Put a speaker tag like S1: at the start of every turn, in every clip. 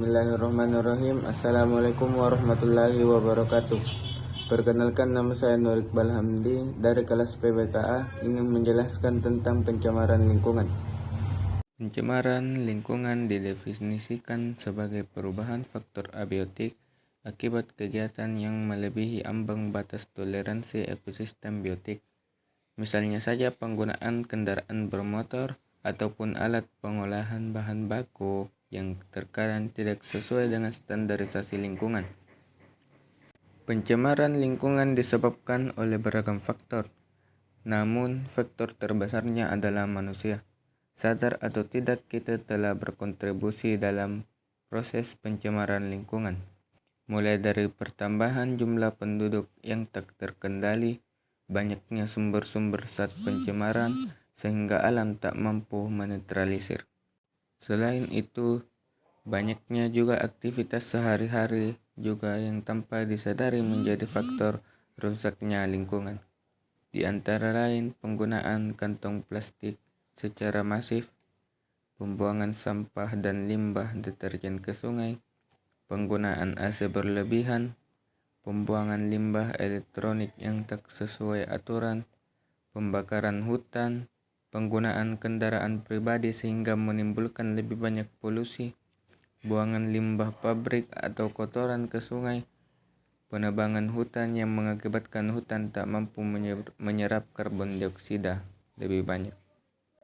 S1: Bismillahirrahmanirrahim. Assalamualaikum warahmatullahi wabarakatuh. Perkenalkan, nama saya Nur Iqbal Hamdi dari kelas PBKA, ingin menjelaskan tentang pencemaran lingkungan. Pencemaran lingkungan didefinisikan sebagai perubahan faktor abiotik akibat kegiatan yang melebihi ambang batas toleransi ekosistem biotik. Misalnya saja penggunaan kendaraan bermotor ataupun alat pengolahan bahan baku yang terkadang tidak sesuai dengan standarisasi lingkungan. Pencemaran lingkungan disebabkan oleh beragam faktor, namun faktor terbesarnya adalah manusia. Sadar atau tidak, kita telah berkontribusi dalam proses pencemaran lingkungan, mulai dari pertambahan jumlah penduduk yang tak terkendali, banyaknya sumber-sumber zat pencemaran, sehingga alam tak mampu menetralisir. Selain itu, banyaknya juga aktivitas sehari-hari juga yang tanpa disadari menjadi faktor rusaknya lingkungan. Di antara lain, penggunaan kantong plastik secara masif, pembuangan sampah dan limbah deterjen ke sungai, penggunaan AC berlebihan, pembuangan limbah elektronik yang tak sesuai aturan, pembakaran hutan, penggunaan kendaraan pribadi sehingga menimbulkan lebih banyak polusi, buangan limbah pabrik atau kotoran ke sungai, penebangan hutan yang mengakibatkan hutan tak mampu menyerap karbon dioksida lebih banyak.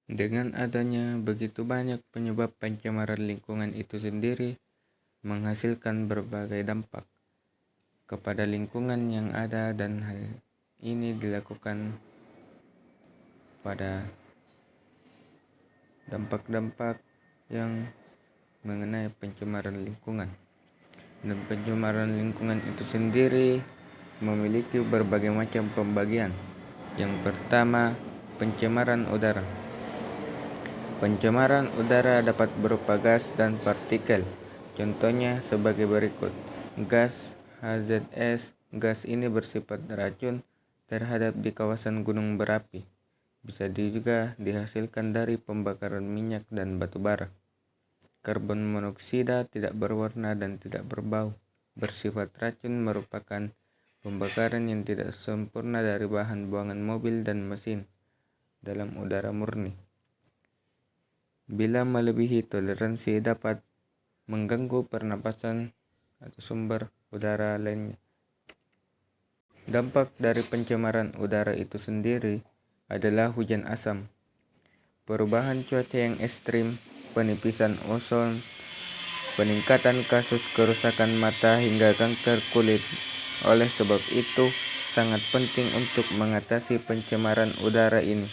S1: Dengan adanya begitu banyak penyebab, pencemaran lingkungan itu sendiri menghasilkan berbagai dampak kepada lingkungan yang ada, dan hal ini dilakukan pada dampak-dampak yang mengenai pencemaran lingkungan. Dan pencemaran lingkungan itu sendiri memiliki berbagai macam pembagian. Yang pertama, pencemaran udara. Pencemaran udara dapat berupa gas dan partikel. Contohnya sebagai berikut. Gas HZS. Gas ini bersifat racun terhadap di kawasan gunung berapi. Bisa juga dihasilkan dari pembakaran minyak dan batu bara. Karbon monoksida tidak berwarna dan tidak berbau, bersifat racun, merupakan pembakaran yang tidak sempurna dari bahan buangan mobil dan mesin dalam udara murni. Bila melebihi toleransi dapat mengganggu pernapasan atau sumber udara lainnya. Dampak dari pencemaran udara itu sendiri adalah hujan asam, perubahan cuaca yang ekstrim, penipisan ozon, peningkatan kasus kerusakan mata hingga kanker kulit. Oleh sebab itu, sangat penting untuk mengatasi pencemaran udara ini,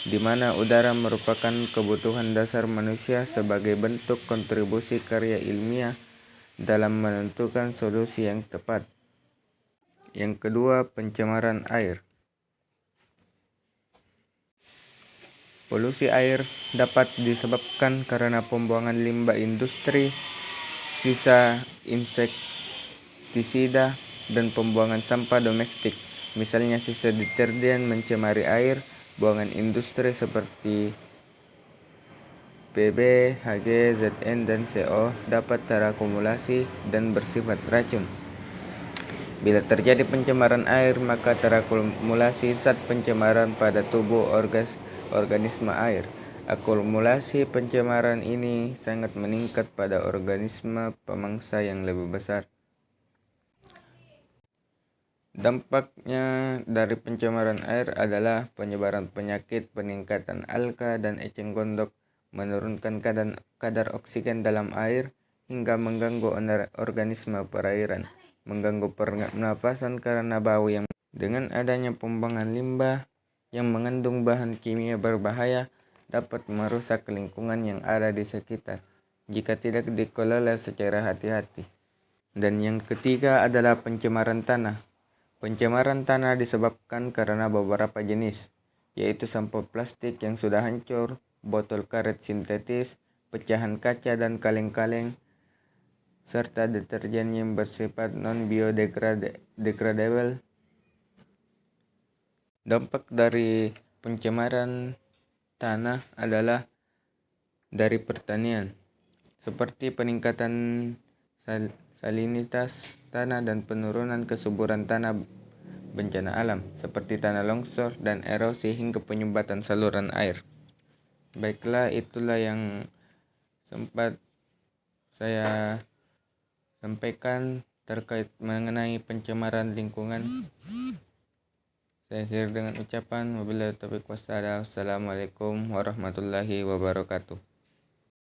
S1: di mana udara merupakan kebutuhan dasar manusia sebagai bentuk kontribusi karya ilmiah dalam menentukan solusi yang tepat. Yang kedua, pencemaran air. Polusi air dapat disebabkan karena pembuangan limbah industri, sisa insektisida, dan pembuangan sampah domestik. Misalnya sisa deterjen mencemari air, buangan industri seperti PB, HG, ZN, dan CO dapat terakumulasi dan bersifat racun. Bila terjadi pencemaran air, maka terakumulasi zat pencemaran pada tubuh organisme air. Akumulasi pencemaran ini sangat meningkat pada organisme pemangsa yang lebih besar. Dampaknya dari pencemaran air adalah penyebaran penyakit, peningkatan alga dan eceng gondok, menurunkan kadar oksigen dalam air, hingga mengganggu organisme perairan, mengganggu pernafasan karena bau yang. Dengan adanya pembuangan limbah yang mengandung bahan kimia berbahaya dapat merusak lingkungan yang ada di sekitar jika tidak dikelola secara hati-hati. Dan yang ketiga adalah pencemaran tanah. Pencemaran tanah disebabkan karena beberapa jenis, yaitu sampah plastik yang sudah hancur, botol karet sintetis, pecahan kaca dan kaleng-kaleng, serta deterjen yang bersifat non-biodegradable. Dampak dari pencemaran tanah adalah dari pertanian, seperti peningkatan salinitas tanah dan penurunan kesuburan tanah, bencana alam seperti tanah longsor dan erosi hingga penyumbatan saluran air. Baiklah, itulah yang sempat saya sampaikan terkait mengenai pencemaran lingkungan. Saya akhiri dengan ucapan wabillahi taufiq wassalam. Assalamualaikum warahmatullahi wabarakatuh.